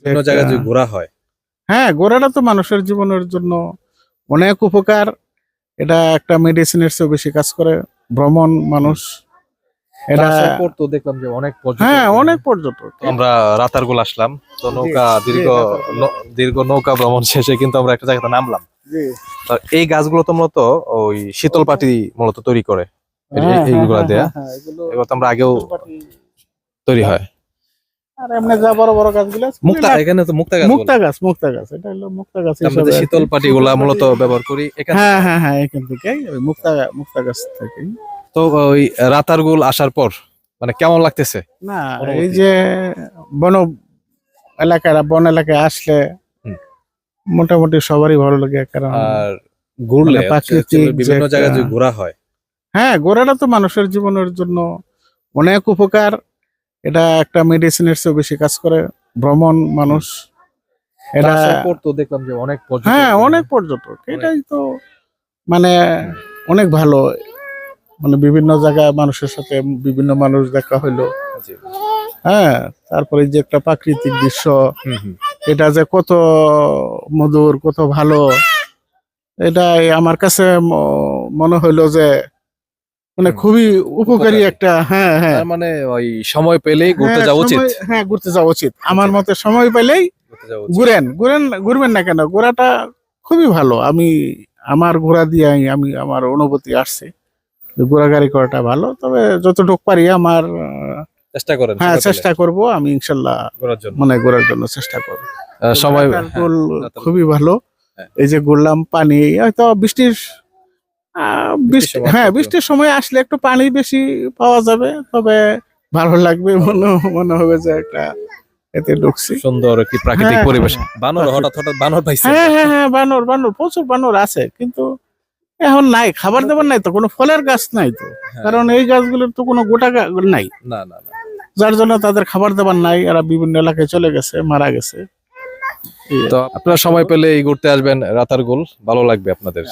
বিভিন্ন জায়গায় যে ঘোরা হয়। হ্যাঁ, ঘোরাটা তো মানুষের জীবনের জন্য অনেক উপকার। এটা একটা মেডিসিনের চেয়ে বেশি কাজ করে। ভ্রমণ মানুষ এটা আসার পর তো দেখলাম যে অনেক পর্যটক হ্যাঁ অনেক পর্যটক। আমরা রাতারগুল আসলাম, তো নৌকা জি, রাতারগুল। দীর্ঘ নৌকা ভ্রমণ শেষে কিন্তু আমরা একটা জায়গাতে নামলাম। জি। তো এই গাছগুলো তো মূলত ওই শীতল পাটি মূলত তৈরি করে এইগুলা দেয়া, এগুলো তো আমরা আগেও তৈরি হয়। আর এমনি যা বড় বড় গাছগুলো আছে, মুক্তা, এখানে তো মুক্তা গাছ বলে। মুক্তা গাছ এটা হলো মুক্তা গাছ আমরা হিসেবে যে আর কি। শীতল পাটি গুলা মূলত ব্যবহার করি এখানে। হ্যাঁ এখান থেকে ওই মুক্তা গাছ থেকে। তো ওই রাতারগুল আসার পর মানে কেমন লাগতেছে? না অনুভূতি? এই যে বন এলাকায় আসলে হুম। মোটামুটি সবারই ভালো লাগে, কারণ আর ঘুরলে মানে প্রাকৃতিক বিভিন্ন যে জায়গায় যে একটা- ঘোরা হয়। হ্যাঁ, ঘোরাটা তো মানুষের জীবনের জন্য অনেক উপকার। এটা একটা মেডিসিনের চেয়ে বেশি কাজ করে। ভ্রমণ মানুষ এটা আসার পর তো দেখলাম যে অনেক পর্যটক হ্যাঁ অনেক পর্যটক। এটাই তো মানে অনেক ভালো। মানে বিভিন্ন জায়গায় মানুষের সাথে বিভিন্ন মানুষ দেখা হইলো। জি। হ্যাঁ, তারপরে যে একটা প্রাকৃতিক দৃশ্য, হুম হুম। এটা যে কত মধুর, কত ভালো, এটাই আমার কাছে মনে হইলো যে মানে খুবই উপকারী একটা। হ্যাঁ তার মানে ওই সময় পেলেই ঘুরতে যাওয়া উচিত। হ্যাঁ ঘুরতে যাওয়া উচিত আমার মতে। সময় পেলেই ঘুরতে যাওয়া উচিত। ঘুরবেন না কেন? ঘোরাটা খুবই ভালো। আমার ঘোরা দিয়ে আমি আমার অনুভূতি আসছে যে ঘোরাঘুরি করাটা ভালো। তবে যতটুকু পারি আমার চেষ্টা করেন হ্যাঁ সময় পেলে চেষ্টা করব। আমি ইনশাল্লাহ ঘোরার জন্য। মানে ঘোরার জন্য চেষ্টা করব। সময় রাতারগুল রাতারগুল। খুবই ভালো। হ্যাঁ। এই যে ঘুরলাম, পানি হয়তো বৃষ্টির সময় বৃষ্টির সময় আসলে একটু পানি বেশি পাওয়া যাবে, তবে ভালো লাগবে। মনে হবে যে একটা এতে ঢুকছি। সুন্দর একটি প্রাকৃতিক হ্যাঁ, পরিবেশ। হ্যাঁ, বানর হঠাৎ বানর পাইছে। হ্যাঁ বানর প্রচুর বানর আছে, কিন্তু এখন নাই, খাবার দাবার নাই তো, কোনো ফলের গাছ নাই তো। কারণ এই গাছগুলোর তো কোনো গোটা নাই, না না না। যার জন্য তাদের খাবার দাবার নাই। এরা বিভিন্ন এলাকায় চলে গেছে, মারা গেছে। তো আপনারা সময় পেলে এই ঘুরতে আসবেন রাতারগুল, ভালো লাগবে আপনাদের।